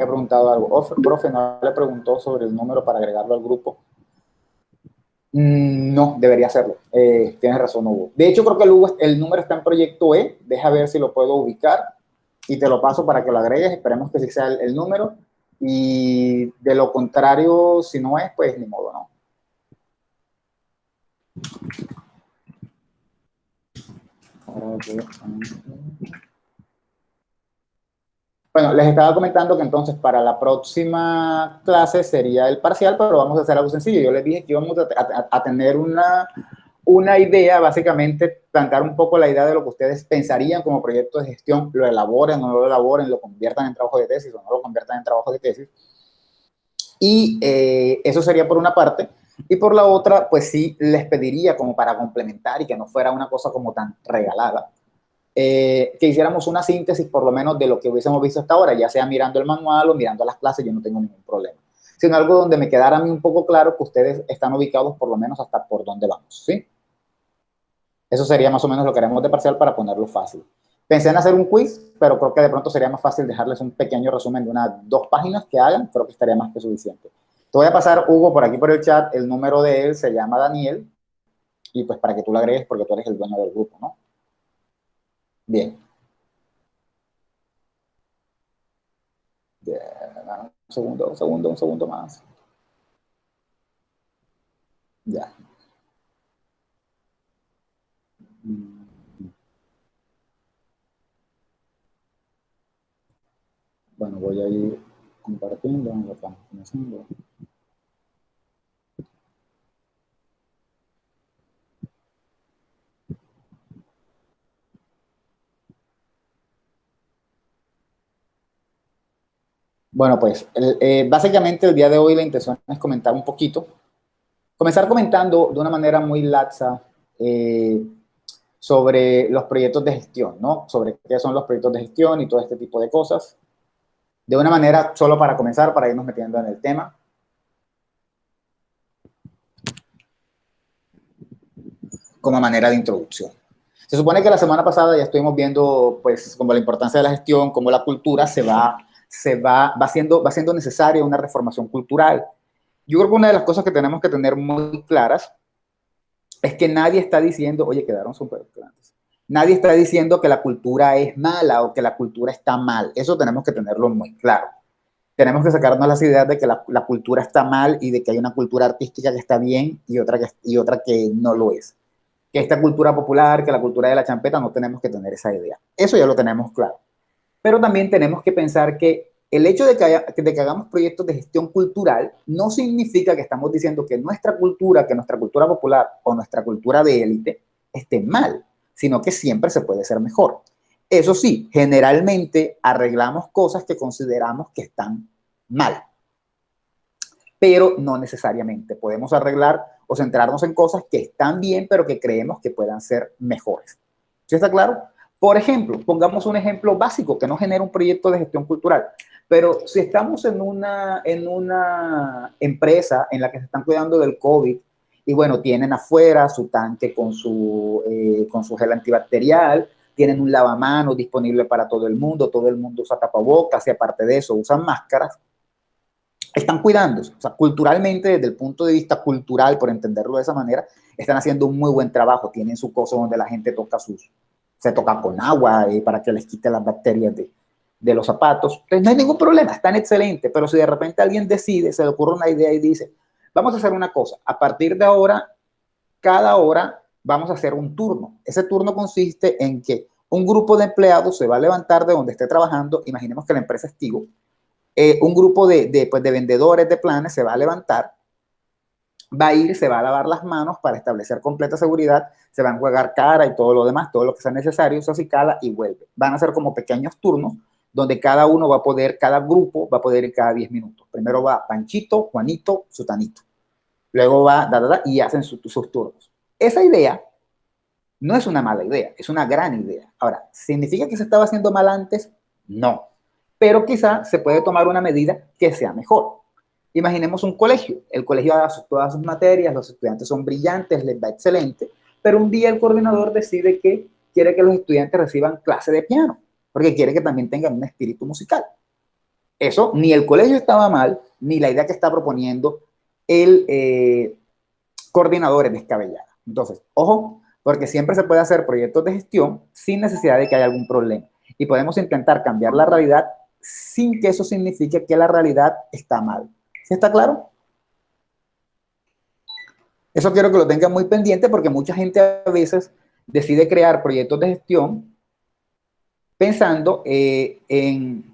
preguntado algo. Profe, ¿no le preguntó sobre el número para agregarlo al grupo? No, debería hacerlo. Tienes razón, Hugo. De hecho, creo que el número está en proyecto E. Deja ver si lo puedo ubicar y te lo paso para que lo agregues. Esperemos que sí sea el número. Y de lo contrario, si no es, pues ni modo, ¿no? Bueno, les estaba comentando que entonces para la próxima clase sería el parcial, pero vamos a hacer algo sencillo. Yo les dije que íbamos a tener una idea, básicamente plantear un poco la idea de lo que ustedes pensarían como proyecto de gestión, lo elaboren o no lo elaboren, lo conviertan en trabajo de tesis o no lo conviertan en trabajo de tesis. Y eso sería por una parte. Y por la otra, pues sí les pediría como para complementar y que no fuera una cosa como tan regalada, que hiciéramos una síntesis por lo menos de lo que hubiésemos visto hasta ahora, ya sea mirando el manual o mirando las clases, yo no tengo ningún problema, sino algo donde me quedara a mí un poco claro que ustedes están ubicados por lo menos hasta por dónde vamos, ¿sí? Eso sería más o menos lo que haremos de parcial para ponerlo fácil. Pensé en hacer un quiz, pero creo que de pronto sería más fácil dejarles un pequeño resumen de unas 2 páginas que hagan, creo que estaría más que suficiente. Te voy a pasar, Hugo, por aquí por el chat, el número de él se llama Daniel, y pues para que tú lo agregues porque tú eres el dueño del grupo, ¿no? Bien. Un segundo más. Ya. Bueno, voy a ir compartiendo lo que estamos haciendo. Bueno, pues básicamente el día de hoy la intención es comentar un poquito, comenzar comentando de una manera muy laxa sobre los proyectos de gestión, ¿no? Sobre qué son los proyectos de gestión y todo este tipo de cosas. De una manera, solo para comenzar, para irnos metiendo en el tema, como manera de introducción. Se supone que la semana pasada ya estuvimos viendo, pues, como la importancia de la gestión, cómo la cultura va siendo necesaria una reformación cultural. Yo creo que una de las cosas que tenemos que tener muy claras es que nadie está diciendo, oye, quedaron súper claros. Nadie está diciendo que la cultura es mala o que la cultura está mal. Eso tenemos que tenerlo muy claro. Tenemos que sacarnos las ideas de que la cultura está mal y de que hay una cultura artística que está bien y otra que no lo es. Que esta cultura popular, que la cultura de la champeta, no tenemos que tener esa idea. Eso ya lo tenemos claro. Pero también tenemos que pensar que el hecho de que hagamos proyectos de gestión cultural no significa que estamos diciendo que nuestra cultura popular o nuestra cultura de élite esté mal, sino que siempre se puede ser mejor. Eso sí, generalmente arreglamos cosas que consideramos que están mal, pero no necesariamente. Podemos arreglar o centrarnos en cosas que están bien, pero que creemos que puedan ser mejores. ¿Sí está claro? Por ejemplo, pongamos un ejemplo básico que no genera un proyecto de gestión cultural, pero si estamos en una empresa en la que se están cuidando del COVID y bueno, tienen afuera su tanque con su gel antibacterial, tienen un lavamanos disponible para todo el mundo usa tapabocas y aparte de eso usan máscaras, están cuidándose, o sea, culturalmente, desde el punto de vista cultural, por entenderlo de esa manera, están haciendo un muy buen trabajo, tienen su cosa donde la gente se toca con agua para que les quite las bacterias de los zapatos, entonces no hay ningún problema, están excelentes, pero si de repente alguien decide, se le ocurre una idea y dice, vamos a hacer una cosa, a partir de ahora, cada hora vamos a hacer un turno, ese turno consiste en que un grupo de empleados se va a levantar de donde esté trabajando, imaginemos que la empresa es Tigo, un grupo de vendedores de planes se va a levantar, va a ir, se va a lavar las manos para establecer completa seguridad, se va a enjuagar cara y todo lo demás, todo lo que sea necesario, eso sí cala y vuelve. Van a ser como pequeños turnos donde cada uno va a poder, cada grupo va a poder ir cada 10 minutos. Primero va Panchito, Juanito, Sutanito. Luego va, y hacen sus turnos. Esa idea no es una mala idea, es una gran idea. Ahora, ¿significa que se estaba haciendo mal antes? No. Pero quizá se puede tomar una medida que sea mejor. Imaginemos un colegio. El colegio da todas sus materias, los estudiantes son brillantes, les va excelente, pero un día el coordinador decide que quiere que los estudiantes reciban clase de piano, porque quiere que también tengan un espíritu musical. Eso, ni el colegio estaba mal, ni la idea que está proponiendo el coordinador es descabellada. Entonces, ojo, porque siempre se puede hacer proyectos de gestión sin necesidad de que haya algún problema. Y podemos intentar cambiar la realidad sin que eso signifique que la realidad está mal. ¿Sí está claro? Eso quiero que lo tengan muy pendiente porque mucha gente a veces decide crear proyectos de gestión pensando en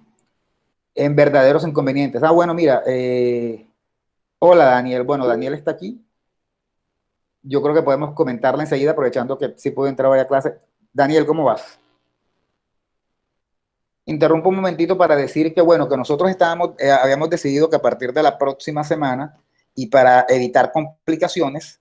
verdaderos inconvenientes. Ah, bueno, mira, hola Daniel. Bueno, Daniel está aquí. Yo creo que podemos comentarla enseguida, aprovechando que sí puedo entrar hoy a clase. Daniel, ¿cómo vas? Interrumpo un momentito para decir que, bueno, que nosotros habíamos decidido que a partir de la próxima semana y para evitar complicaciones,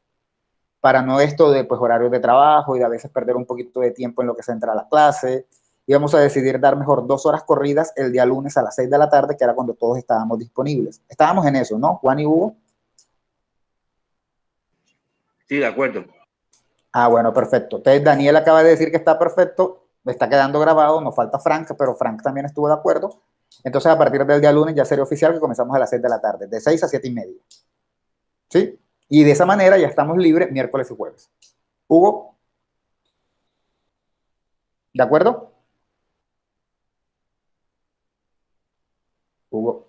para no esto de pues, horarios de trabajo y de a veces perder un poquito de tiempo en lo que se entra a la clase, íbamos a decidir dar mejor 2 horas corridas el día lunes a las 6 de la tarde, que era cuando todos estábamos disponibles. Estábamos en eso, ¿no, Juan y Hugo? Sí, de acuerdo. Ah, bueno, perfecto. Entonces, Daniel acaba de decir que está perfecto, está quedando grabado, nos falta Frank, pero Frank también estuvo de acuerdo. Entonces, a partir del día lunes ya sería oficial que comenzamos a las 6 de la tarde, de 6 a 7 y media. ¿Sí? Y de esa manera ya estamos libres miércoles y jueves. Hugo, ¿de acuerdo? Hugo,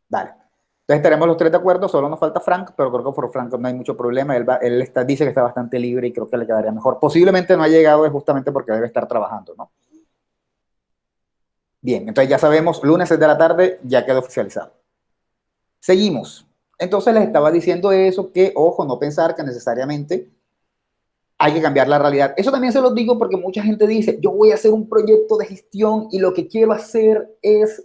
dale. Entonces tenemos los tres de acuerdo, solo nos falta Frank, pero creo que por Frank no hay mucho problema. Dice que está bastante libre y creo que le quedaría mejor. Posiblemente no ha llegado justamente porque debe estar trabajando, ¿no? Bien, entonces ya sabemos, lunes 6 de la tarde ya quedó oficializado. Seguimos. Entonces les estaba diciendo eso, que ojo, no pensar que necesariamente hay que cambiar la realidad. Eso también se lo digo porque mucha gente dice, yo voy a hacer un proyecto de gestión y lo que quiero hacer es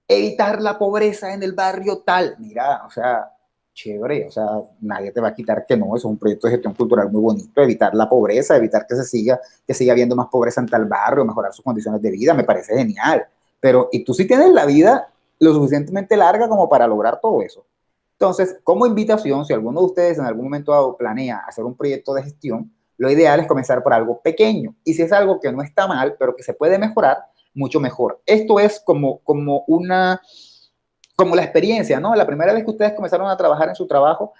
evitar la pobreza en el barrio tal. Mira, o sea, chévere, o sea, nadie te va a quitar que no, eso es un proyecto de gestión cultural muy bonito, evitar la pobreza, evitar que siga habiendo más pobreza en tal barrio, mejorar sus condiciones de vida, me parece genial. Pero, y tú sí tienes la vida lo suficientemente larga como para lograr todo eso. Entonces, como invitación, si alguno de ustedes en algún momento planea hacer un proyecto de gestión, lo ideal es comenzar por algo pequeño. Y si es algo que no está mal, pero que se puede mejorar, mucho mejor. Esto es como la experiencia, ¿no? La primera vez que ustedes comenzaron a trabajar en su trabajo,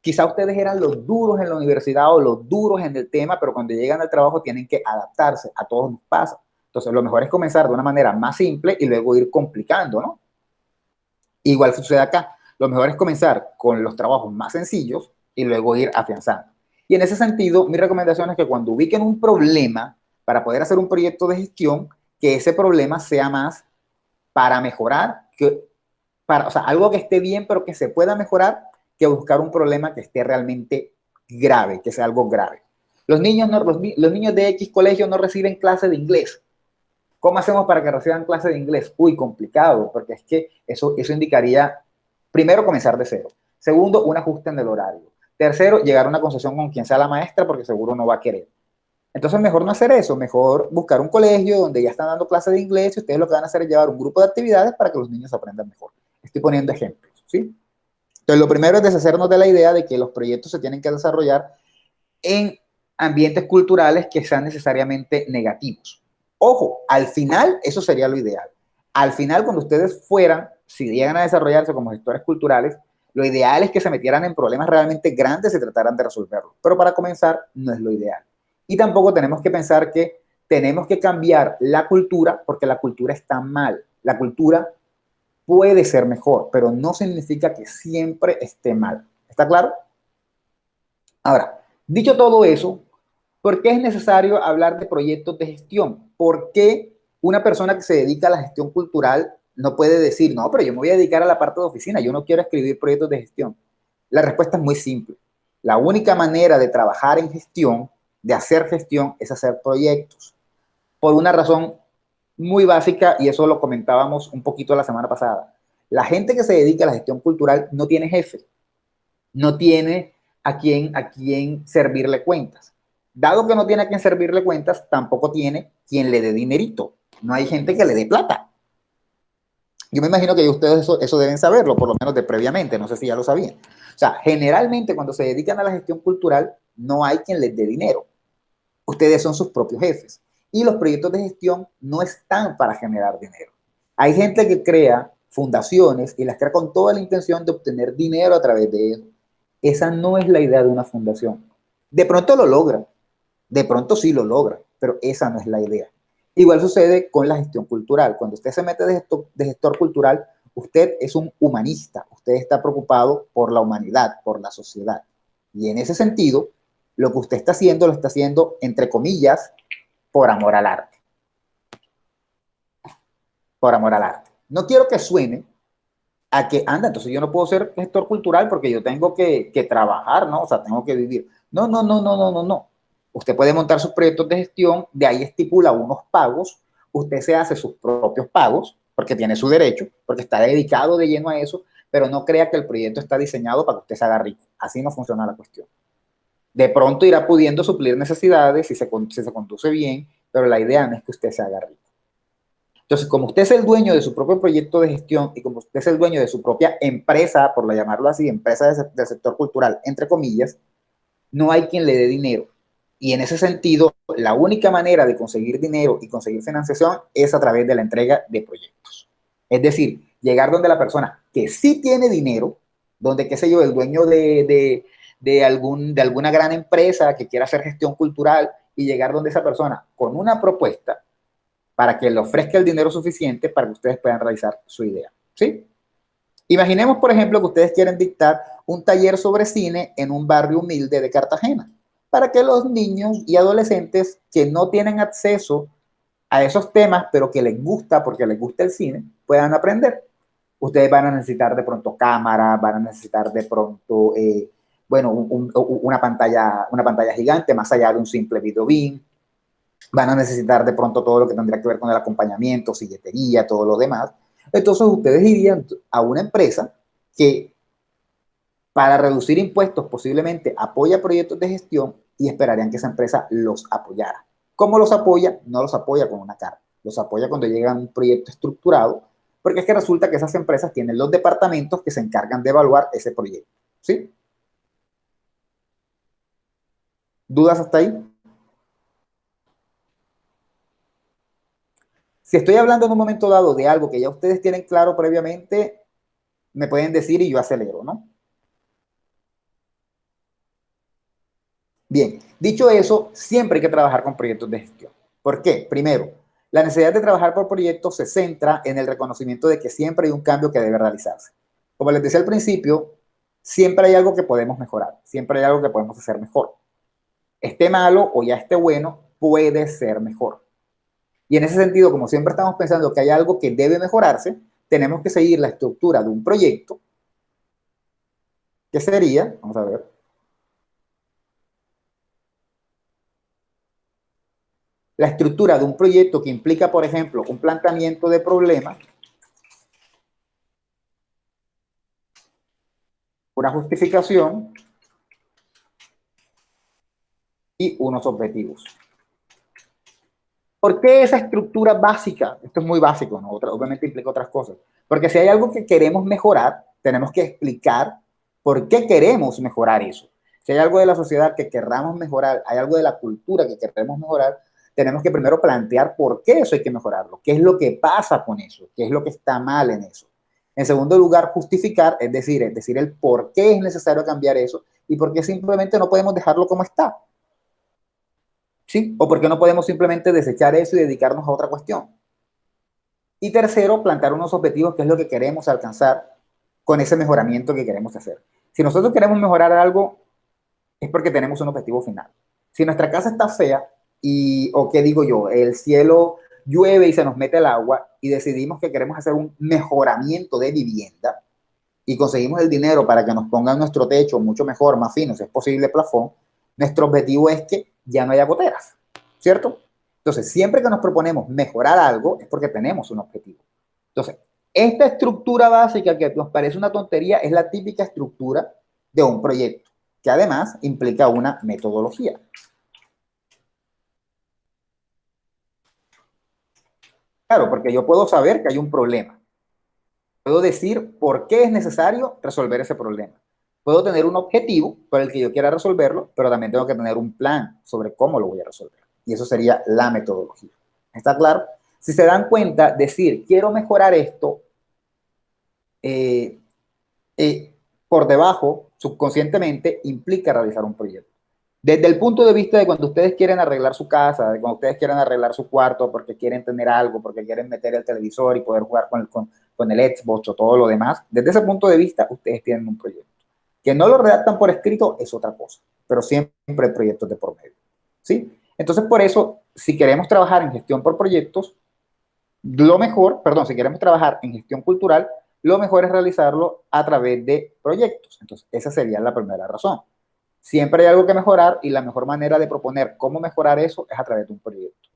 quizá ustedes eran los duros en la universidad o los duros en el tema, pero cuando llegan al trabajo tienen que adaptarse. A todos nos pasa. Entonces, lo mejor es comenzar de una manera más simple y luego ir complicando, ¿no? Igual sucede acá. Lo mejor es comenzar con los trabajos más sencillos y luego ir afianzando. Y en ese sentido, mi recomendación es que cuando ubiquen un problema para poder hacer un proyecto de gestión, que ese problema sea más para mejorar, o sea, algo que esté bien pero que se pueda mejorar, que buscar un problema que esté realmente grave, que sea algo grave. Los niños de X colegio no reciben clase de inglés. ¿Cómo hacemos para que reciban clase de inglés? Uy, complicado, porque es que eso indicaría, primero, comenzar de cero. Segundo, un ajuste en el horario. Tercero, llegar a una concesión con quien sea la maestra, porque seguro no va a querer. Entonces, mejor no hacer eso, mejor buscar un colegio donde ya están dando clases de inglés y ustedes lo que van a hacer es llevar un grupo de actividades para que los niños aprendan mejor. Estoy poniendo ejemplos, ¿sí? Entonces, lo primero es deshacernos de la idea de que los proyectos se tienen que desarrollar en ambientes culturales que sean necesariamente negativos. Ojo, al final eso sería lo ideal. Al final, cuando ustedes fueran, si llegan a desarrollarse como gestores culturales, lo ideal es que se metieran en problemas realmente grandes y trataran de resolverlos. Pero para comenzar, no es lo ideal. Y tampoco tenemos que pensar que tenemos que cambiar la cultura porque la cultura está mal. La cultura puede ser mejor, pero no significa que siempre esté mal. ¿Está claro? Ahora, dicho todo eso, ¿por qué es necesario hablar de proyectos de gestión? ¿Por qué una persona que se dedica a la gestión cultural no puede decir, no, pero yo me voy a dedicar a la parte de oficina, yo no quiero escribir proyectos de gestión? La respuesta es muy simple. La única manera de trabajar en gestión, de hacer gestión, es hacer proyectos. Por una razón muy básica, y eso lo comentábamos un poquito la semana pasada. La gente que se dedica a la gestión cultural no tiene jefe, no tiene a quien servirle cuentas. Dado que no tiene a quien servirle cuentas, tampoco tiene quien le dé dinerito. No hay gente que le dé plata. Yo me imagino que ustedes eso deben saberlo, por lo menos de previamente, no sé si ya lo sabían. O sea, generalmente cuando se dedican a la gestión cultural, no hay quien les dé dinero. Ustedes son sus propios jefes. Y los proyectos de gestión no están para generar dinero. Hay gente que crea fundaciones y las crea con toda la intención de obtener dinero a través de eso. Esa no es la idea de una fundación. De pronto lo logra, de pronto sí lo logra, pero esa no es la idea. Igual sucede con la gestión cultural. Cuando usted se mete de gestor cultural, usted es un humanista, usted está preocupado por la humanidad, por la sociedad. Y en ese sentido, lo que usted está haciendo, lo está haciendo, entre comillas, por amor al arte. Por amor al arte. No quiero que suene a que, anda, entonces yo no puedo ser gestor cultural porque yo tengo que trabajar, ¿no? O sea, tengo que vivir. No, no, no, no, no, no, no. Usted puede montar sus proyectos de gestión, de ahí estipula unos pagos, usted se hace sus propios pagos, porque tiene su derecho, porque está dedicado de lleno a eso, pero no crea que el proyecto está diseñado para que usted se haga rico. Así no funciona la cuestión. De pronto irá pudiendo suplir necesidades si se conduce bien, pero la idea no es que usted se haga rico. Entonces, como usted es el dueño de su propio proyecto de gestión y como usted es el dueño de su propia empresa, por llamarlo así, empresa del sector cultural, entre comillas, no hay quien le dé dinero. Y en ese sentido, la única manera de conseguir dinero y conseguir financiación es a través de la entrega de proyectos. Es decir, llegar donde la persona que sí tiene dinero, donde, qué sé yo, el dueño de alguna gran empresa que quiera hacer gestión cultural y llegar donde esa persona con una propuesta para que le ofrezca el dinero suficiente para que ustedes puedan realizar su idea. ¿Sí? Imaginemos, por ejemplo, que ustedes quieren dictar un taller sobre cine en un barrio humilde de Cartagena, para que los niños y adolescentes que no tienen acceso a esos temas, pero que les gusta, porque les gusta el cine, puedan aprender. Ustedes van a necesitar de pronto cámara, van a necesitar de pronto, bueno, una pantalla gigante, más allá de un simple video beam. Van a necesitar de pronto todo lo que tendría que ver con el acompañamiento, silletería, todo lo demás. Entonces ustedes irían a una empresa que para reducir impuestos posiblemente apoya proyectos de gestión y esperarían que esa empresa los apoyara. ¿Cómo los apoya? No los apoya con una carta, los apoya cuando llega un proyecto estructurado, porque es que resulta que esas empresas tienen los departamentos que se encargan de evaluar ese proyecto. ¿Sí? ¿Dudas hasta ahí? Si estoy hablando en un momento dado de algo que ya ustedes tienen claro previamente, me pueden decir y yo acelero, ¿no? Bien, dicho eso, siempre hay que trabajar con proyectos de gestión. ¿Por qué? Primero, la necesidad de trabajar por proyectos se centra en el reconocimiento de que siempre hay un cambio que debe realizarse. Como les decía al principio, siempre hay algo que podemos mejorar, siempre hay algo que podemos hacer mejor. Esté malo o ya esté bueno, puede ser mejor. Y en ese sentido, como siempre estamos pensando que hay algo que debe mejorarse, tenemos que seguir la estructura de un proyecto, que sería, vamos a ver, la estructura de un proyecto que implica, por ejemplo, un planteamiento de problema, una justificación y unos objetivos. ¿Por qué esa estructura básica? Esto es muy básico, ¿no? Obviamente implica otras cosas. Porque si hay algo que queremos mejorar, tenemos que explicar por qué queremos mejorar eso. Si hay algo de la sociedad que querramos mejorar, hay algo de la cultura que queremos mejorar, tenemos que primero plantear por qué eso hay que mejorarlo, qué es lo que pasa con eso, qué es lo que está mal en eso. En segundo lugar, justificar, es decir el por qué es necesario cambiar eso y por qué simplemente no podemos dejarlo como está. ¿Sí? O por qué no podemos simplemente desechar eso y dedicarnos a otra cuestión. Y tercero, plantear unos objetivos, que es lo que queremos alcanzar con ese mejoramiento que queremos hacer. Si nosotros queremos mejorar algo, es porque tenemos un objetivo final. Si nuestra casa está fea, o qué digo yo, el cielo llueve y se nos mete el agua, y decidimos que queremos hacer un mejoramiento de vivienda, y conseguimos el dinero para que nos pongan nuestro techo mucho mejor, más fino, si es posible, plafón, nuestro objetivo es que ya no haya goteras, ¿cierto? Entonces, siempre que nos proponemos mejorar algo, es porque tenemos un objetivo. Entonces, esta estructura básica que nos parece una tontería es la típica estructura de un proyecto, que además implica una metodología. Claro, porque yo puedo saber que hay un problema. Puedo decir por qué es necesario resolver ese problema. Puedo tener un objetivo por el que yo quiera resolverlo, pero también tengo que tener un plan sobre cómo lo voy a resolver. y eso sería la metodología. ¿Está claro? Si se dan cuenta, decir quiero mejorar esto, eh, por debajo, subconscientemente, implica realizar un proyecto. Desde el punto de vista de cuando ustedes quieren arreglar su casa, de cuando ustedes quieren arreglar su cuarto porque quieren tener algo, porque quieren meter el televisor y poder jugar con el Xbox o todo lo demás, desde ese punto de vista, ustedes tienen un proyecto. Que no lo redactan por escrito es otra cosa, pero siempre hay proyectos de por medio. ¿Sí? Entonces, por eso, si queremos trabajar en gestión por proyectos, lo mejor, perdón, si queremos trabajar en gestión cultural, lo mejor es realizarlo a través de proyectos. Entonces, esa sería la primera razón. Siempre hay algo que mejorar y la mejor manera de proponer cómo mejorar eso es a través de un proyecto.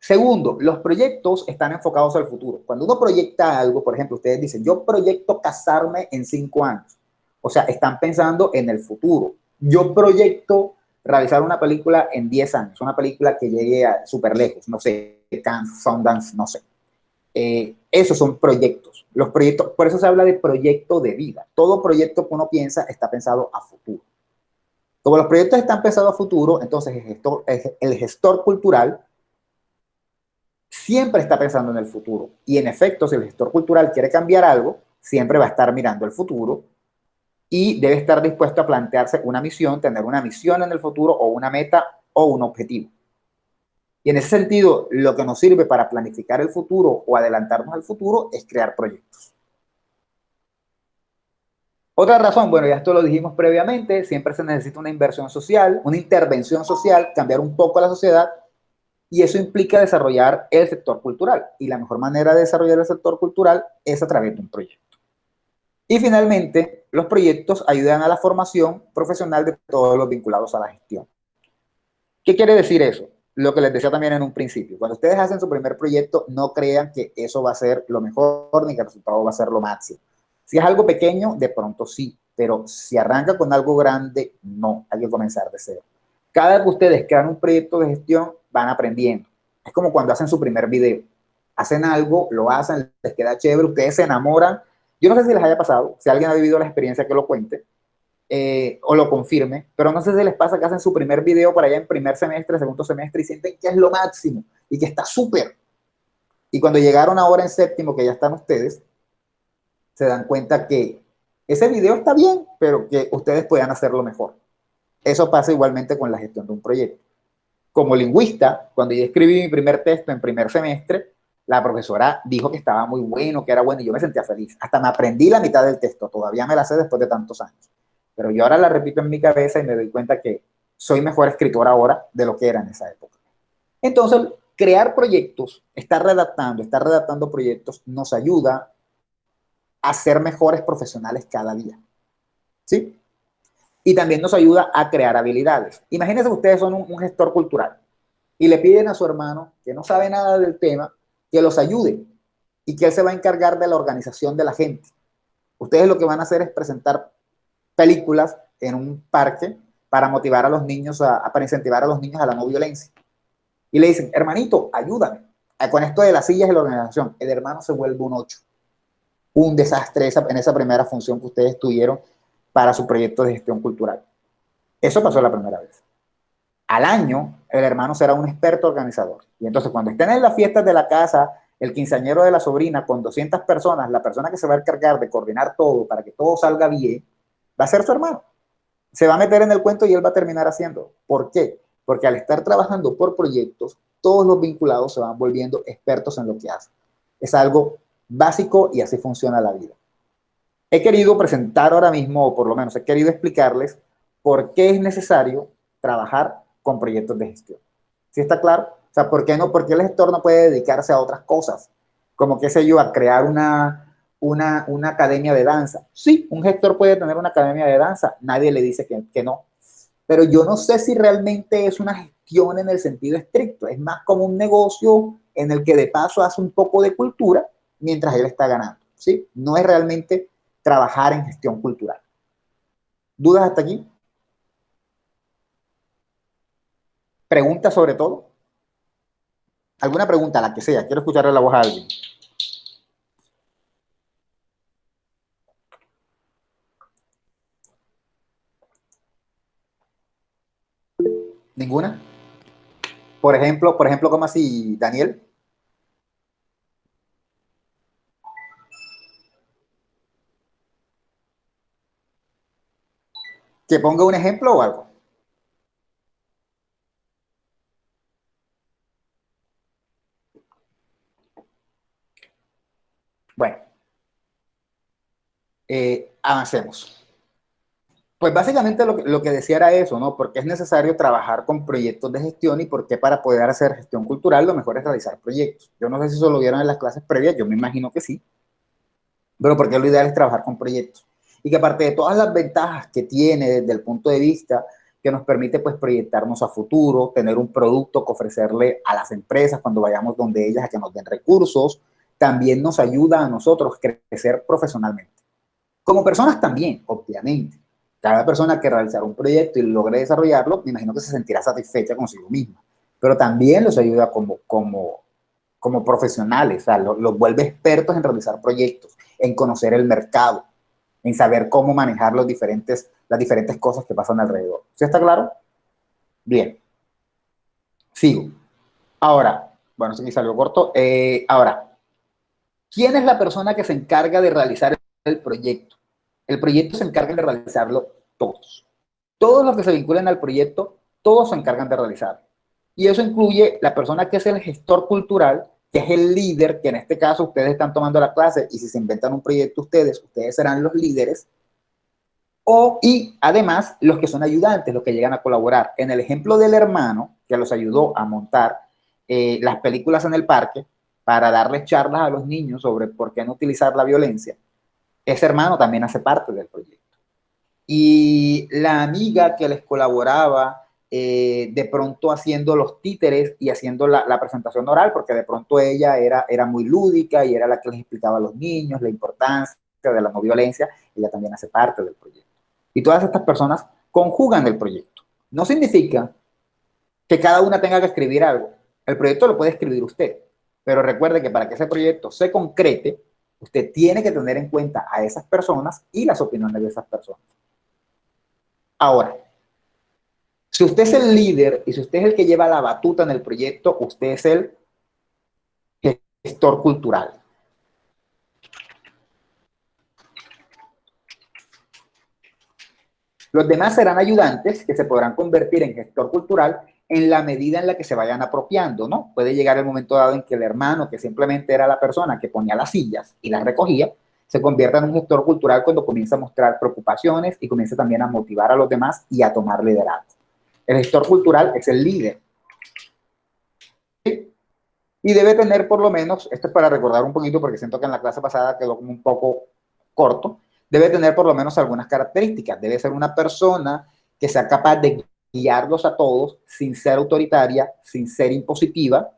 Segundo, los proyectos están enfocados al futuro. Cuando uno proyecta algo, por ejemplo, ustedes dicen, yo proyecto casarme en 5 años. O sea, están pensando en el futuro. Yo proyecto realizar una película en 10 años, una película que llegue a súper lejos, no sé, Cannes, Sundance, no sé. Esos son proyectos. Los proyectos, por eso se habla de proyecto de vida. Todo proyecto que uno piensa está pensado a futuro. Como los proyectos están pensados a futuro, entonces el gestor cultural siempre está pensando en el futuro. Y en efecto, si el gestor cultural quiere cambiar algo, siempre va a estar mirando el futuro y debe estar dispuesto a plantearse una misión, tener una misión en el futuro o una meta o un objetivo. Y en ese sentido, lo que nos sirve para planificar el futuro o adelantarnos al futuro es crear proyectos. Otra razón, bueno, ya esto lo dijimos previamente, siempre se necesita una inversión social, una intervención social, cambiar un poco la sociedad, y eso implica desarrollar el sector cultural. Y la mejor manera de desarrollar el sector cultural es a través de un proyecto. Y finalmente, los proyectos ayudan a la formación profesional de todos los vinculados a la gestión. ¿Qué quiere decir eso? Lo que les decía también en un principio. Cuando ustedes hacen su primer proyecto, no crean que eso va a ser lo mejor ni que el resultado va a ser lo máximo. Si es algo pequeño, de pronto sí, pero si arranca con algo grande, no, hay que comenzar de cero. Cada vez que ustedes crean un proyecto de gestión, van aprendiendo. Es como cuando hacen su primer video. Hacen algo, lo hacen, les queda chévere, ustedes se enamoran. Yo no sé si les haya pasado, si alguien ha vivido la experiencia que lo cuente, o lo confirme, pero no sé si les pasa que hacen su primer video para allá en primer semestre, segundo semestre y sienten que es lo máximo y que está súper. Y cuando llegaron ahora en séptimo, que ya están ustedes, se dan cuenta que ese video está bien, pero que ustedes puedan hacerlo mejor. Eso pasa igualmente con la gestión de un proyecto. Como lingüista, cuando yo escribí mi primer texto en primer semestre, la profesora dijo que estaba muy bueno, que era bueno, y yo me sentía feliz. Hasta me aprendí la mitad del texto, todavía me la sé después de tantos años. Pero yo ahora la repito en mi cabeza y me doy cuenta que soy mejor escritor ahora de lo que era en esa época. Entonces, crear proyectos, estar redactando proyectos, nos ayuda a ser mejores profesionales cada día. ¿Sí? Y también nos ayuda a crear habilidades. Imagínense que ustedes son un gestor cultural y le piden a su hermano, que no sabe nada del tema, que los ayude y que él se va a encargar de la organización de la gente. Ustedes lo que van a hacer es presentar películas en un parque para motivar a los niños, para incentivar a los niños a la no violencia. Y le dicen, hermanito, ayúdame con esto de las sillas y la organización. El hermano se vuelve un 8. Un desastre en esa primera función que ustedes tuvieron para su proyecto de gestión cultural. Eso pasó la primera vez. Al año, el hermano será un experto organizador. Y entonces, cuando estén en las fiestas de la casa, el quinceañero de la sobrina con 200 personas, la persona que se va a encargar de coordinar todo para que todo salga bien, va a ser su hermano. Se va a meter en el cuento y él va a terminar haciendo. ¿Por qué? Porque al estar trabajando por proyectos, todos los vinculados se van volviendo expertos en lo que hacen. Es algo básico y así funciona la vida. He querido presentar ahora mismo, o por lo menos he querido explicarles por qué es necesario trabajar con proyectos de gestión. ¿Sí está claro? O sea, ¿por qué no? ¿Por qué el gestor no puede dedicarse a otras cosas? Como, qué sé yo, a crear una academia de danza. Sí, un gestor puede tener una academia de danza, nadie le dice que no. Pero yo no sé si realmente es una gestión en el sentido estricto. Es más como un negocio en el que de paso hace un poco de cultura mientras él está ganando. ¿Sí? No es realmente trabajar en gestión cultural. ¿Dudas hasta aquí? ¿Preguntas sobre todo? ¿Alguna pregunta, la que sea? Quiero escucharle la voz a alguien. ¿Ninguna? Por ejemplo, ¿cómo así, Daniel? ¿Que ponga un ejemplo o algo? Bueno, avancemos. Pues básicamente lo que decía era eso, ¿no? Porque es necesario trabajar con proyectos de gestión y porque para poder hacer gestión cultural lo mejor es realizar proyectos. Yo no sé si eso lo vieron en las clases previas, yo me imagino que sí, pero porque lo ideal es trabajar con proyectos. Y que aparte de todas las ventajas que tiene desde el punto de vista que nos permite pues proyectarnos a futuro, tener un producto que ofrecerle a las empresas cuando vayamos donde ellas a que nos den recursos, también nos ayuda a nosotros crecer profesionalmente. Como personas también, obviamente. Cada persona que realizará un proyecto y logre desarrollarlo, me imagino que se sentirá satisfecha consigo misma. Pero también los ayuda como profesionales, o sea, los vuelve expertos en realizar proyectos, en conocer el mercado, en saber cómo manejar las diferentes cosas que pasan alrededor. ¿Sí está claro? Bien, sigo. Ahora, bueno, si me salió corto. Ahora, ¿quién es la persona que se encarga de realizar el proyecto? El proyecto se encarga de realizarlo todos. Todos los que se vinculan al proyecto, todos se encargan de realizarlo. Y eso incluye la persona que es el gestor cultural, que es el líder, que en este caso ustedes están tomando la clase y si se inventan un proyecto ustedes serán los líderes. Y además los que son ayudantes, los que llegan a colaborar. En el ejemplo del hermano, que los ayudó a montar las películas en el parque para darles charlas a los niños sobre por qué no utilizar la violencia, ese hermano también hace parte del proyecto. Y la amiga que les colaboraba de pronto haciendo los títeres y haciendo la presentación oral, porque de pronto ella era muy lúdica y era la que les explicaba a los niños la importancia de la no violencia, ella también hace parte del proyecto. Y todas estas personas conjugan el proyecto. No significa que cada una tenga que escribir algo. El proyecto lo puede escribir usted, pero recuerde que para que ese proyecto se concrete, usted tiene que tener en cuenta a esas personas y las opiniones de esas personas. Ahora, si usted es el líder y si usted es el que lleva la batuta en el proyecto, usted es el gestor cultural. Los demás serán ayudantes que se podrán convertir en gestor cultural en la medida en la que se vayan apropiando, ¿no? Puede llegar el momento dado en que el hermano, que simplemente era la persona que ponía las sillas y las recogía, se convierta en un gestor cultural cuando comienza a mostrar preocupaciones y comienza también a motivar a los demás y a tomar liderazgo. El gestor cultural es el líder. ¿Sí? Y debe tener por lo menos, esto es para recordar un poquito porque siento que en la clase pasada quedó como un poco corto, debe tener por lo menos algunas características. Debe ser una persona que sea capaz de guiarlos a todos sin ser autoritaria, sin ser impositiva,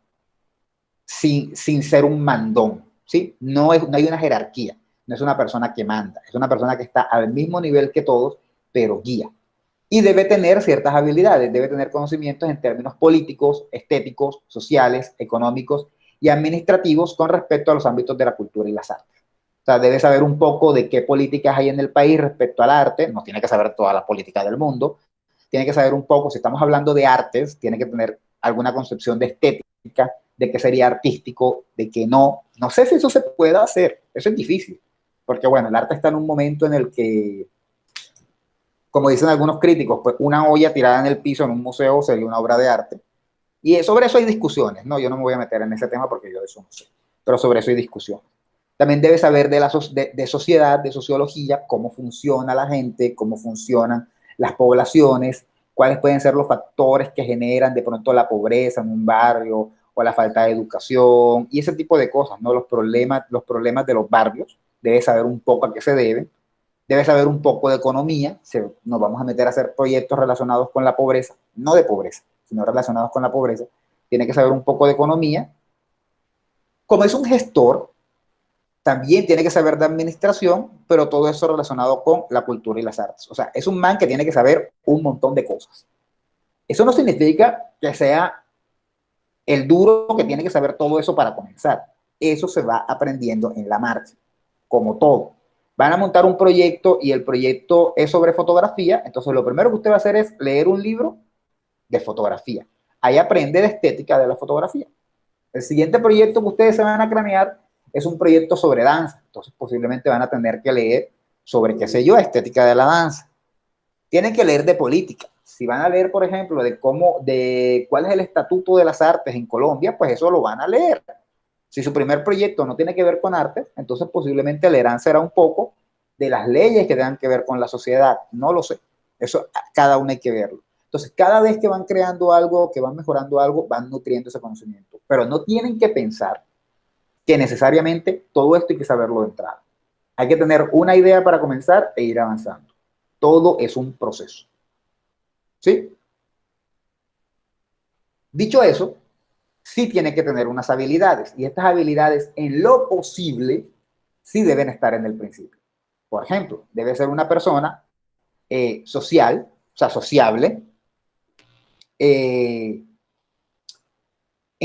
sin ser un mandón, ¿sí? No hay una jerarquía, no es una persona que manda, es una persona que está al mismo nivel que todos, pero guía. Y debe tener ciertas habilidades, debe tener conocimientos en términos políticos, estéticos, sociales, económicos y administrativos con respecto a los ámbitos de la cultura y las artes. O sea, debe saber un poco de qué políticas hay en el país respecto al arte, no tiene que saber toda la política del mundo, tiene que saber un poco, si estamos hablando de artes, tiene que tener alguna concepción de estética, de qué sería artístico, de qué no. No sé si eso se puede hacer, eso es difícil, porque bueno, el arte está en un momento en el que, como dicen algunos críticos, pues una olla tirada en el piso en un museo sería una obra de arte. Y sobre eso hay discusiones, ¿no? Yo no me voy a meter en ese tema porque yo de eso no sé, pero sobre eso hay discusión. También debe saber de sociedad, de sociología, cómo funciona la gente, cómo funcionan las poblaciones, cuáles pueden ser los factores que generan de pronto la pobreza en un barrio o la falta de educación y ese tipo de cosas, ¿no? Los problemas de los barrios, debe saber un poco a qué se deben, debe saber un poco de economía, nos vamos a meter a hacer proyectos relacionados con la pobreza, no de pobreza, sino relacionados con la pobreza, tiene que saber un poco de economía. Como es un gestor, también tiene que saber de administración, pero todo eso relacionado con la cultura y las artes. O sea, es un man que tiene que saber un montón de cosas. Eso no significa que sea el duro que tiene que saber todo eso para comenzar. Eso se va aprendiendo en la marcha, como todo. Van a montar un proyecto y el proyecto es sobre fotografía, entonces lo primero que usted va a hacer es leer un libro de fotografía. ahí aprende la estética de la fotografía. El siguiente proyecto que ustedes se van a cranear es un proyecto sobre danza. Entonces, posiblemente van a tener que leer sobre, qué sé yo, estética de la danza. Tienen que leer de política. Si van a leer, por ejemplo, de cuál es el estatuto de las artes en Colombia, pues eso lo van a leer. Si su primer proyecto no tiene que ver con arte, entonces posiblemente leerán será un poco de las leyes que tengan que ver con la sociedad. No lo sé. Eso cada uno hay que verlo. Entonces, cada vez que van creando algo, que van mejorando algo, van nutriendo ese conocimiento. Pero no tienen que pensar que necesariamente todo esto hay que saberlo de entrada. Hay que tener una idea para comenzar e ir avanzando. Todo es un proceso. ¿Sí? Dicho eso, sí tiene que tener unas habilidades. Y estas habilidades, en lo posible, sí deben estar en el principio. Por ejemplo, debe ser una persona social, o sea, sociable. ¿En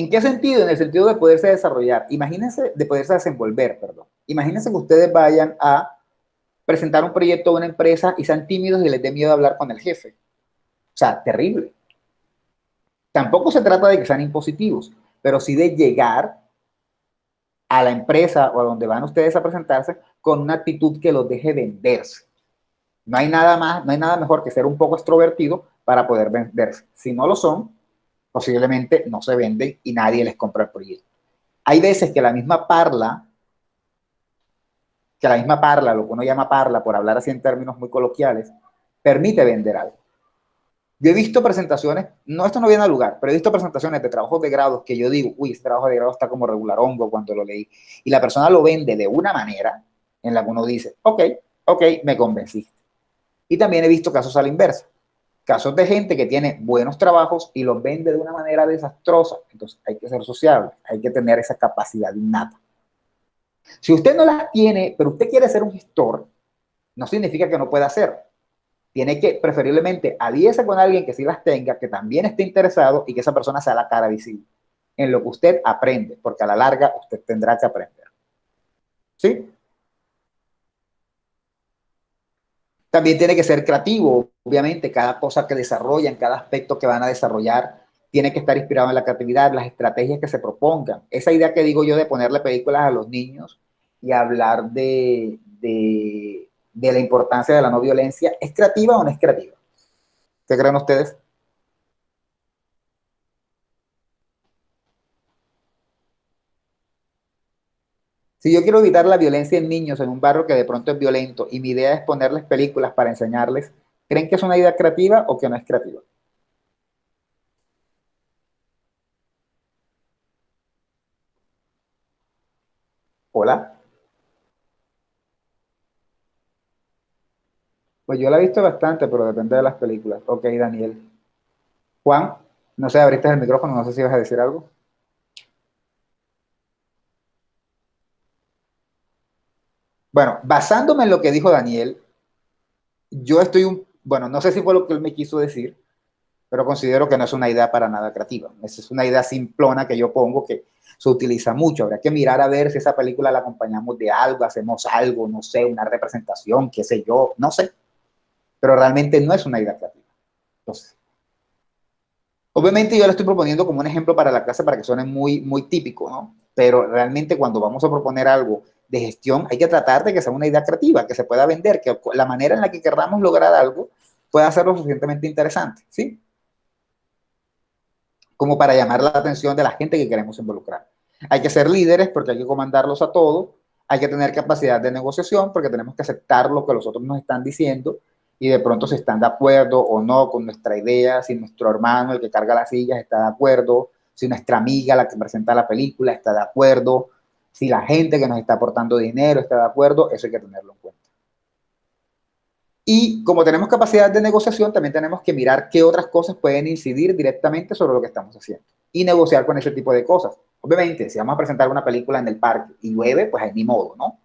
qué sentido? En el sentido de poderse desarrollar. Imagínense, de poderse desenvolver, perdón. Imagínense que ustedes vayan a presentar un proyecto a una empresa y sean tímidos y les dé miedo hablar con el jefe. O sea, terrible. Tampoco se trata de que sean impositivos, pero sí de llegar a la empresa o a donde van ustedes a presentarse con una actitud que los deje venderse. No hay nada más, no hay nada mejor que ser un poco extrovertido para poder venderse. Si no lo son, posiblemente no se venden y nadie les compra el proyecto. Hay veces que la misma parla, lo que uno llama parla, por hablar así en términos muy coloquiales, permite vender algo. Yo he visto presentaciones, no, esto no viene al lugar, pero he visto presentaciones de trabajos de grados que yo digo, uy, ese trabajo de grado está como regular hongo cuando lo leí. Y la persona lo vende de una manera en la que uno dice, ok, me convenciste. Y también he visto casos a la inversa. Casos de gente que tiene buenos trabajos y los vende de una manera desastrosa. Entonces hay que ser sociable, hay que tener esa capacidad innata. Si usted no las tiene, pero usted quiere ser un gestor, no significa que no pueda hacerlo. Tiene que preferiblemente aliarse con alguien que sí las tenga, que también esté interesado y que esa persona sea la cara visible en lo que usted aprende, porque a la larga usted tendrá que aprender. ¿Sí? También tiene que ser creativo, obviamente, cada cosa que desarrollan, cada aspecto que van a desarrollar, tiene que estar inspirado en la creatividad, las estrategias que se propongan. Esa idea que digo yo de ponerle películas a los niños y hablar de la importancia de la no violencia, ¿es creativa o no es creativa? ¿Qué creen ustedes? Si yo quiero evitar la violencia en niños en un barrio que de pronto es violento y mi idea es ponerles películas para enseñarles, ¿creen que es una idea creativa o que no es creativa? Hola. Pues yo la he visto bastante, pero depende de las películas. Ok, Daniel. Juan, no sé, abriste el micrófono, no sé si vas a decir algo. Bueno, basándome en lo que dijo Daniel, yo estoy bueno, no sé si fue lo que él me quiso decir, pero considero que no es una idea para nada creativa. Esa es una idea simplona que yo pongo que se utiliza mucho. Habría que mirar a ver si esa película la acompañamos de algo, hacemos algo, no sé, una representación, qué sé yo, no sé, pero realmente no es una idea creativa. Entonces, obviamente yo le estoy proponiendo como un ejemplo para la clase para que suene muy, muy típico, ¿no? Pero realmente cuando vamos a proponer algo de gestión, hay que tratar de que sea una idea creativa, que se pueda vender, que la manera en la que queramos lograr algo pueda ser lo suficientemente interesante, ¿sí? Como para llamar la atención de la gente que queremos involucrar. Hay que ser líderes porque hay que comandarlos a todos, hay que tener capacidad de negociación porque tenemos que aceptar lo que los otros nos están diciendo y de pronto si están de acuerdo o no con nuestra idea, si nuestro hermano, el que carga las sillas, está de acuerdo, si nuestra amiga, la que presenta la película, está de acuerdo, si la gente que nos está aportando dinero está de acuerdo, eso hay que tenerlo en cuenta. Y como tenemos capacidad de negociación, también tenemos que mirar qué otras cosas pueden incidir directamente sobre lo que estamos haciendo y negociar con ese tipo de cosas. Obviamente, si vamos a presentar una película en el parque y llueve, pues hay ni modo, ¿no?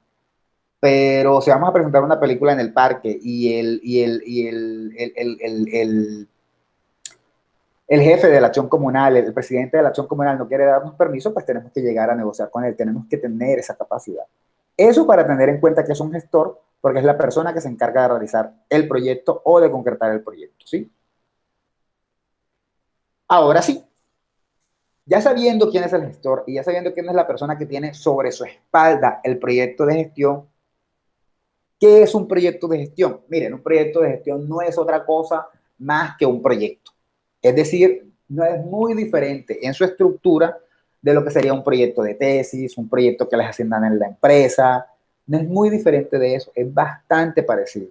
Pero si vamos a presentar una película en el parque y el jefe de la acción comunal, el presidente de la acción comunal no quiere darnos permiso, pues tenemos que llegar a negociar con él, tenemos que tener esa capacidad. Eso para tener en cuenta que es un gestor, porque es la persona que se encarga de realizar el proyecto o de concretar el proyecto, ¿sí? Ahora sí, Ya sabiendo quién es el gestor y ya sabiendo quién es la persona que tiene sobre su espalda el proyecto de gestión, ¿qué es un proyecto de gestión? Miren, un proyecto de gestión no es otra cosa más que un proyecto. Es decir, no es muy diferente en su estructura de lo que sería un proyecto de tesis, un proyecto que les asignan en la empresa. No es muy diferente de eso, es bastante parecido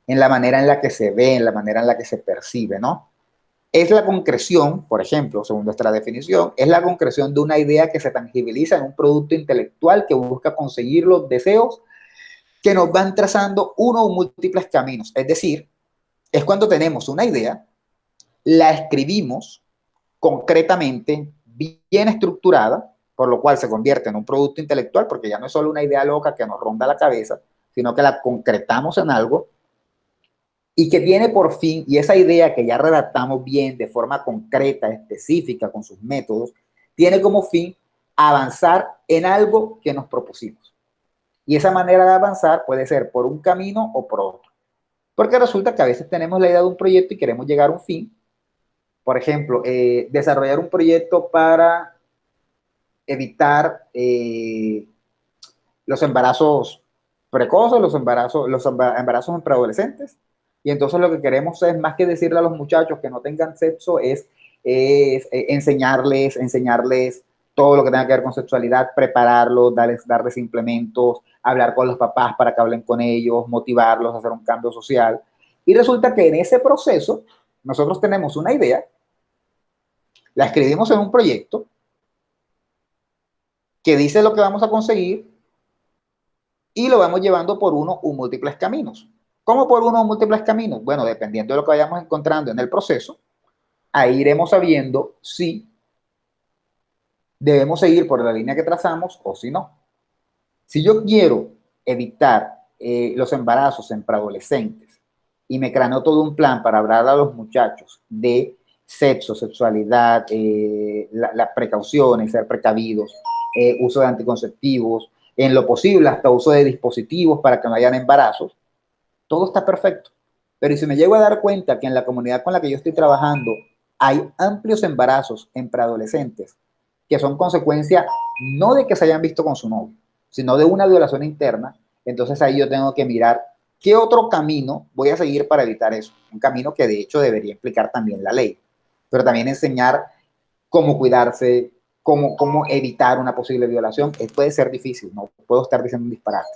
en la manera en la que se ve, en la manera en la que se percibe, ¿no? Es la concreción, por ejemplo, según nuestra definición, es la concreción de una idea que se tangibiliza en un producto intelectual que busca conseguir los deseos que nos van trazando uno o múltiples caminos. Es decir, es cuando tenemos una idea, la escribimos concretamente, bien estructurada, por lo cual se convierte en un producto intelectual, porque ya no es solo una idea loca que nos ronda la cabeza, sino que la concretamos en algo y que tiene por fin, y esa idea que ya redactamos bien de forma concreta, específica, con sus métodos, tiene como fin avanzar en algo que nos propusimos. Y esa manera de avanzar puede ser por un camino o por otro. Porque resulta que a veces tenemos la idea de un proyecto y queremos llegar a un fin. Por ejemplo, desarrollar un proyecto para evitar los embarazos precoces, los embarazos en preadolescentes. Y entonces lo que queremos es, más que decirle a los muchachos que no tengan sexo, es enseñarles todo lo que tenga que ver con sexualidad, prepararlos, darles implementos, hablar con los papás para que hablen con ellos, motivarlos a hacer un cambio social. Y resulta que en ese proceso nosotros tenemos una idea, la escribimos en un proyecto que dice lo que vamos a conseguir y lo vamos llevando por uno o múltiples caminos. ¿Cómo por uno o múltiples caminos? Bueno, dependiendo de lo que vayamos encontrando en el proceso, ahí iremos sabiendo si debemos seguir por la línea que trazamos o si no. Si yo quiero evitar los embarazos en preadolescentes y me craneo todo un plan para hablar a los muchachos de sexo, sexualidad, las precauciones, ser precavidos, uso de anticonceptivos, en lo posible hasta uso de dispositivos para que no hayan embarazos, todo está perfecto. Pero si me llego a dar cuenta que en la comunidad con la que yo estoy trabajando hay amplios embarazos en preadolescentes que son consecuencia no de que se hayan visto con su novio, sino de una violación interna, entonces ahí yo tengo que mirar qué otro camino voy a seguir para evitar eso. Un camino que de hecho debería implicar también la ley, pero también enseñar cómo cuidarse, cómo evitar una posible violación. Puede ser difícil, no puedo estar diciendo un disparate.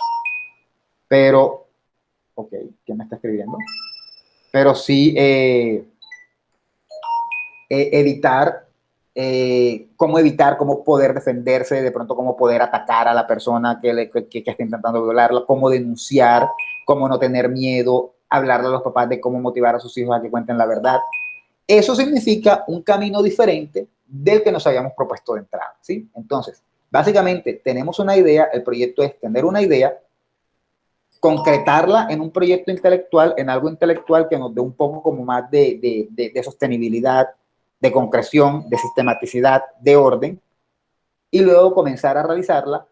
Pero, ok, ¿quién me está escribiendo? Pero sí evitar, cómo poder defenderse, de pronto cómo poder atacar a la persona que está intentando violarla, cómo denunciar, cómo no tener miedo, hablarle a los papás de cómo motivar a sus hijos a que cuenten la verdad. Eso significa un camino diferente del que nos habíamos propuesto de entrada, ¿sí? Entonces, básicamente tenemos una idea, el proyecto es tener una idea, concretarla en un proyecto intelectual, en algo intelectual que nos dé un poco como más de sostenibilidad, de concreción, de sistematicidad, de orden, y luego comenzar a realizarla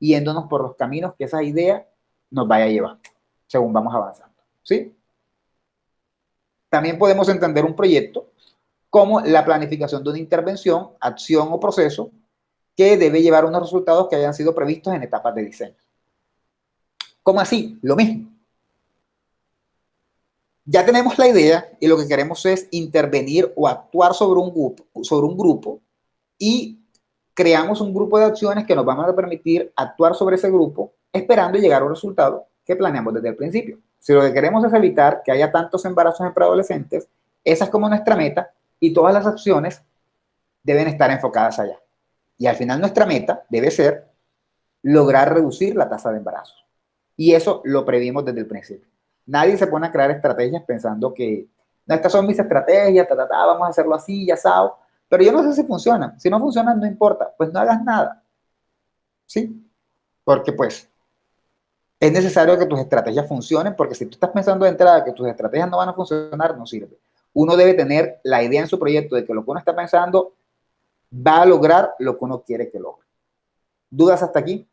yéndonos por los caminos que esa idea nos vaya llevando, según vamos avanzando, ¿sí? También podemos entender un proyecto como la planificación de una intervención, acción o proceso que debe llevar unos resultados que hayan sido previstos en etapas de diseño. ¿Cómo así? Lo mismo. Ya tenemos la idea y lo que queremos es intervenir o actuar sobre un grupo y creamos un grupo de acciones que nos van a permitir actuar sobre ese grupo esperando llegar a un resultado que planeamos desde el principio. Si lo que queremos es evitar que haya tantos embarazos en preadolescentes, esa es como nuestra meta y todas las acciones deben estar enfocadas allá. Y al final nuestra meta debe ser lograr reducir la tasa de embarazo. Y eso lo previmos desde el principio. Nadie se pone a crear estrategias pensando que no, estas son mis estrategias, vamos a hacerlo así, ya sabes. Pero yo no sé si funcionan. Si no funcionan, no importa. Pues no hagas nada. ¿Sí? Porque pues es necesario que tus estrategias funcionen, porque si tú estás pensando de entrada que tus estrategias no van a funcionar, no sirve. Uno debe tener la idea en su proyecto de que lo que uno está pensando va a lograr lo que uno quiere que logre. ¿Dudas hasta aquí?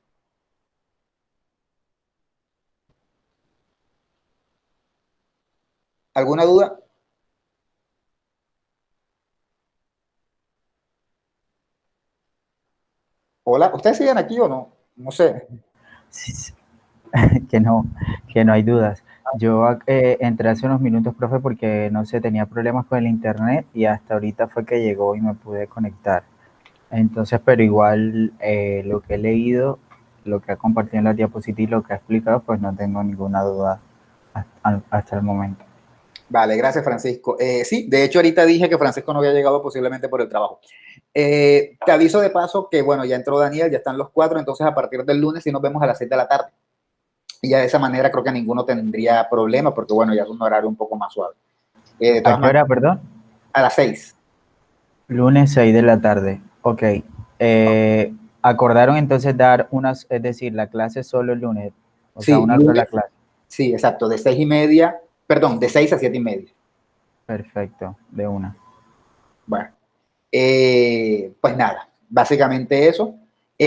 ¿Alguna duda? Hola, ¿ustedes siguen aquí o no? No sé. Sí, sí. que no, que no hay dudas. Yo entré hace unos minutos, profe, porque no sé, tenía problemas con el internet y hasta ahorita fue que llegó y me pude conectar. Entonces, pero igual lo que he leído, lo que ha compartido en la diapositiva, lo que ha explicado, pues no tengo ninguna duda hasta el momento. Vale, gracias, Francisco. Sí, de hecho, ahorita dije que Francisco no había llegado posiblemente por el trabajo. Te aviso de paso que, bueno, ya entró Daniel, ya están los cuatro, entonces a partir del lunes sí nos vemos a las 6 de la tarde. Y ya de esa manera creo que ninguno tendría problema, porque, bueno, ya es un horario un poco más suave. De ¿A todas qué hora, maneras, perdón? a las 6. Lunes 6 de la tarde. Ok. Acordaron entonces dar unas, es decir, la clase solo el lunes, o sea, Sí, una sola lunes, clase. sí, exacto, de 6:30, perdón, de 6 a 7:30. Perfecto, de una. Bueno, pues nada, básicamente eso.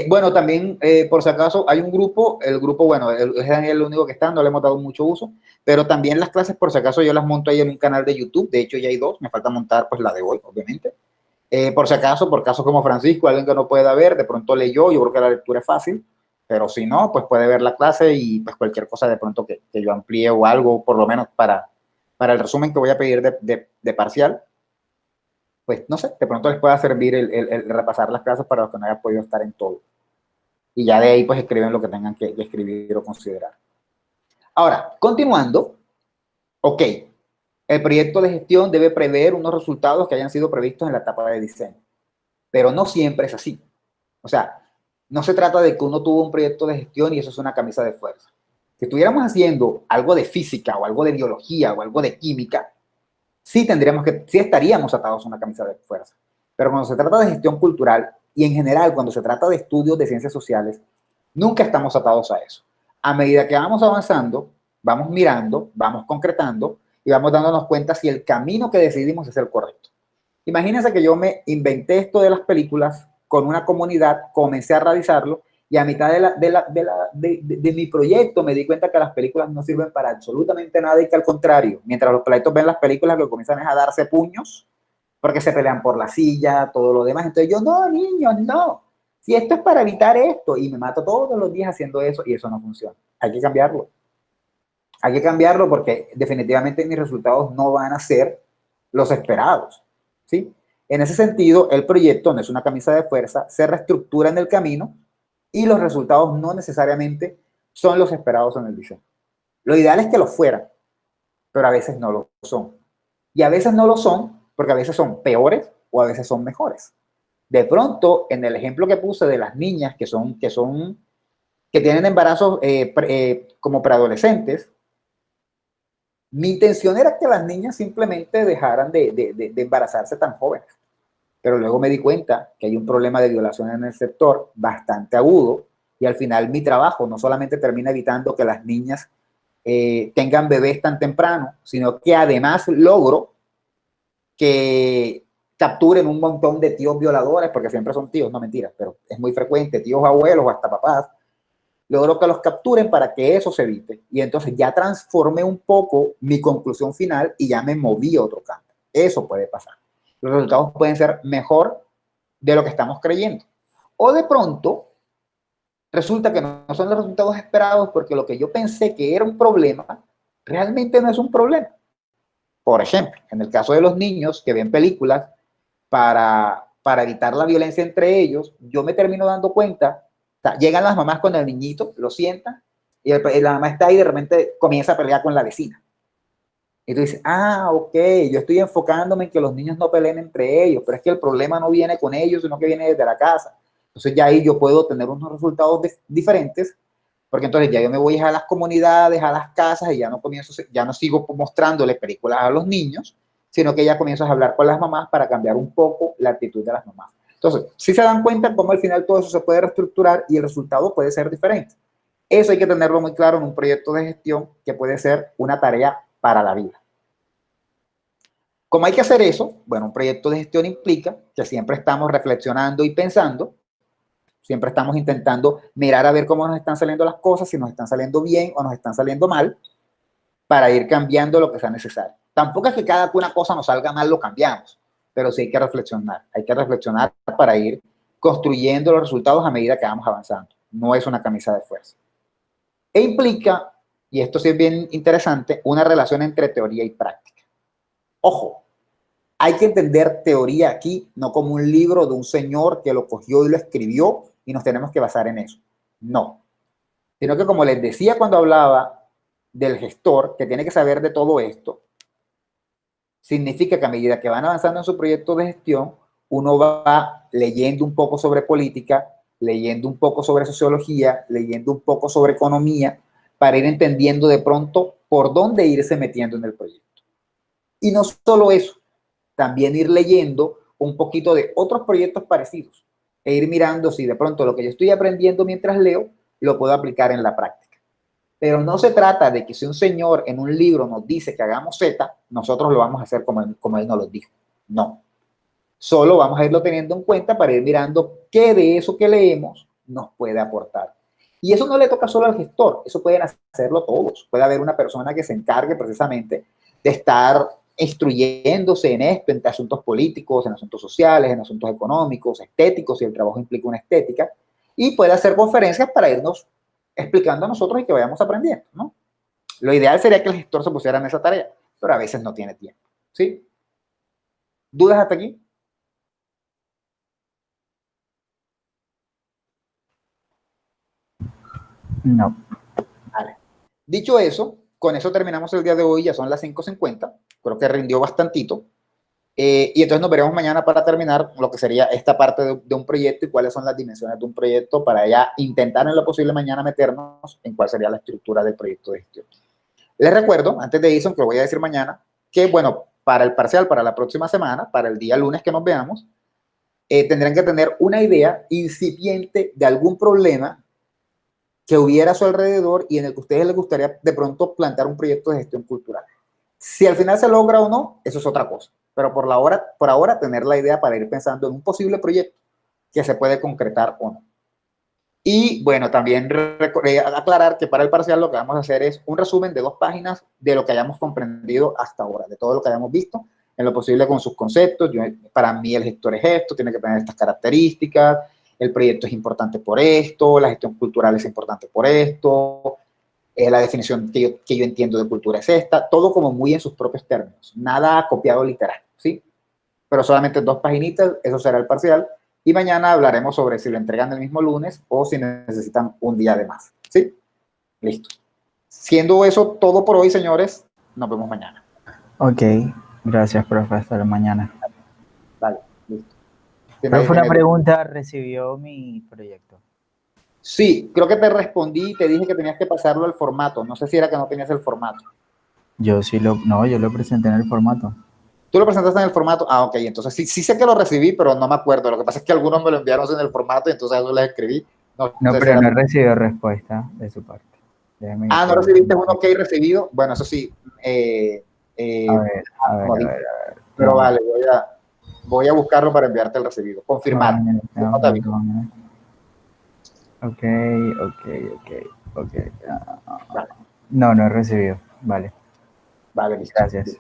Bueno, también, por si acaso, hay un grupo, el grupo, bueno, es Daniel el único que está, no le hemos dado mucho uso, pero también las clases, por si acaso, yo las monto ahí en un canal de YouTube, de hecho ya hay dos, me falta montar pues la de hoy, obviamente. Por si acaso, por casos como Francisco, alguien que no pueda ver, de pronto leyó, yo creo que la lectura es fácil, pero si no, pues puede ver la clase y pues cualquier cosa de pronto que yo amplíe o algo, por lo menos para el resumen que voy a pedir de parcial, pues no sé, de pronto les pueda servir el repasar las clases para los que no hayan podido estar en todo. Y ya de ahí pues escriben lo que tengan que escribir o considerar. Ahora, continuando, ok, el proyecto de gestión debe prever unos resultados que hayan sido previstos en la etapa de diseño, pero no siempre es así. O sea, no se trata de que uno tuvo un proyecto de gestión y eso es una camisa de fuerza. Si estuviéramos haciendo algo de física o algo de biología o algo de química, sí estaríamos atados a una camisa de fuerza. Pero cuando se trata de gestión cultural y en general cuando se trata de estudios de ciencias sociales, nunca estamos atados a eso. A medida que vamos avanzando, vamos mirando, vamos concretando y vamos dándonos cuenta si el camino que decidimos es el correcto. Imagínense que yo me inventé esto de las películas con una comunidad, comencé a realizarlo y a mitad de mi proyecto me di cuenta que las películas no sirven para absolutamente nada y que al contrario, mientras los pleitos ven las películas que comienzan a darse puños porque se pelean por la silla, todo lo demás. Entonces yo, no, niños, no. Si esto es para evitar esto y me mato todos los días haciendo eso y eso no funciona. Hay que cambiarlo. Hay que cambiarlo porque definitivamente mis resultados no van a ser los esperados. ¿Sí? En ese sentido, el proyecto no es una camisa de fuerza, se reestructura en el camino y los resultados no necesariamente son los esperados en el diseño. Lo ideal es que lo fueran, pero a veces no lo son. Y a veces no lo son porque a veces son peores o a veces son mejores. De pronto, en el ejemplo que puse de las niñas que tienen embarazos como preadolescentes, mi intención era que las niñas simplemente dejaran de embarazarse tan jóvenes. Pero luego me di cuenta que hay un problema de violación en el sector bastante agudo y al final mi trabajo no solamente termina evitando que las niñas tengan bebés tan temprano, sino que además logro que capturen un montón de tíos violadores, porque siempre son tíos, no mentiras, pero es muy frecuente, tíos abuelos o hasta papás, logro que los capturen para que eso se evite. Y entonces ya transformé un poco mi conclusión final y ya me moví a otro campo. Eso puede pasar. Los resultados pueden ser mejor de lo que estamos creyendo. O de pronto, resulta que no son los resultados esperados porque lo que yo pensé que era un problema, realmente no es un problema. Por ejemplo, en el caso de los niños que ven películas para evitar la violencia entre ellos, yo me termino dando cuenta, o sea, llegan las mamás con el niñito, lo sientan, y la mamá está ahí y de repente comienza a pelear con la vecina. Y tú dices, ah, ok, yo estoy enfocándome en que los niños no peleen entre ellos, pero es que el problema no viene con ellos, sino que viene desde la casa. Entonces ya ahí yo puedo tener unos resultados diferentes, porque entonces ya yo me voy a las comunidades, a las casas, y ya no sigo mostrándole películas a los niños, sino que ya comienzas a hablar con las mamás para cambiar un poco la actitud de las mamás. Entonces, si se dan cuenta cómo al final todo eso se puede reestructurar y el resultado puede ser diferente. Eso hay que tenerlo muy claro en un proyecto de gestión que puede ser una tarea para la vida. ¿Cómo hay que hacer eso? Bueno, un proyecto de gestión implica que siempre estamos reflexionando y pensando, siempre estamos intentando mirar a ver cómo nos están saliendo las cosas, si nos están saliendo bien o nos están saliendo mal, para ir cambiando lo que sea necesario. Tampoco es que cada una cosa nos salga mal, lo cambiamos, pero sí hay que reflexionar para ir construyendo los resultados a medida que vamos avanzando. No es una camisa de fuerza. E implica, y esto sí es bien interesante, una relación entre teoría y práctica. Ojo, hay que entender teoría aquí no como un libro de un señor que lo cogió y lo escribió y nos tenemos que basar en eso. No. Sino que, como les decía cuando hablaba del gestor, que tiene que saber de todo esto, significa que a medida que van avanzando en su proyecto de gestión, uno va leyendo un poco sobre política, leyendo un poco sobre sociología, leyendo un poco sobre economía, para ir entendiendo de pronto por dónde irse metiendo en el proyecto. Y no solo eso, también ir leyendo un poquito de otros proyectos parecidos e ir mirando si de pronto lo que yo estoy aprendiendo mientras leo lo puedo aplicar en la práctica. Pero no se trata de que si un señor en un libro nos dice que hagamos Z, nosotros lo vamos a hacer como él nos lo dijo. No. Solo vamos a irlo teniendo en cuenta para ir mirando qué de eso que leemos nos puede aportar. Y eso no le toca solo al gestor, eso pueden hacerlo todos. Puede haber una persona que se encargue precisamente de estar instruyéndose en esto, en asuntos políticos, en asuntos sociales, en asuntos económicos, estéticos, si el trabajo implica una estética, y puede hacer conferencias para irnos explicando a nosotros y que vayamos aprendiendo, ¿no? Lo ideal sería que el gestor se pusiera en esa tarea, pero a veces no tiene tiempo, ¿sí? ¿Dudas hasta aquí? No. Vale. Dicho eso, con eso terminamos el día de hoy, ya son las 5:50, creo que rindió bastantito. Y entonces nos veremos mañana para terminar lo que sería esta parte de un proyecto y cuáles son las dimensiones de un proyecto para ya intentar en lo posible mañana meternos en cuál sería la estructura del proyecto de gestión. Les recuerdo, antes de eso, que lo voy a decir mañana, que bueno, para el parcial, para la próxima semana, para el día lunes que nos veamos, tendrán que tener una idea incipiente de algún problema que hubiera a su alrededor y en el que a ustedes les gustaría de pronto plantear un proyecto de gestión cultural. Si al final se logra o no, eso es otra cosa. Pero por ahora tener la idea para ir pensando en un posible proyecto que se puede concretar o no. Y bueno, también aclarar que para el parcial lo que vamos a hacer es un resumen de 2 páginas de lo que hayamos comprendido hasta ahora, de todo lo que hayamos visto, en lo posible con sus conceptos. Para mí el gestor es esto, tiene que tener estas características, el proyecto es importante por esto, la gestión cultural es importante por esto, la definición que yo entiendo de cultura es esta, todo como muy en sus propios términos, nada copiado literal, ¿sí? Pero solamente 2 paginitas, eso será el parcial, y mañana hablaremos sobre si lo entregan el mismo lunes o si necesitan un día de más, ¿sí? Listo. Siendo eso todo por hoy, señores, nos vemos mañana. Ok, gracias, profesor, mañana. Vale, listo. Profe, una pregunta, ¿recibió mi proyecto? Sí, creo que te respondí y te dije que tenías que pasarlo al formato. No sé si era que no tenías el formato. Yo lo presenté en el formato. ¿Tú lo presentaste en el formato? Ah, ok, entonces sí sé que lo recibí, pero no me acuerdo. Lo que pasa es que algunos me lo enviaron en el formato y entonces yo les escribí. No, pero no he recibido respuesta de su parte. ¿no recibiste un ok recibido? Bueno, eso sí. A ver. Pero vale, voy a buscarlo para enviarte el recibido. Confirmar. Ok. Vale. No he recibido. Vale. Vale, listo. Gracias.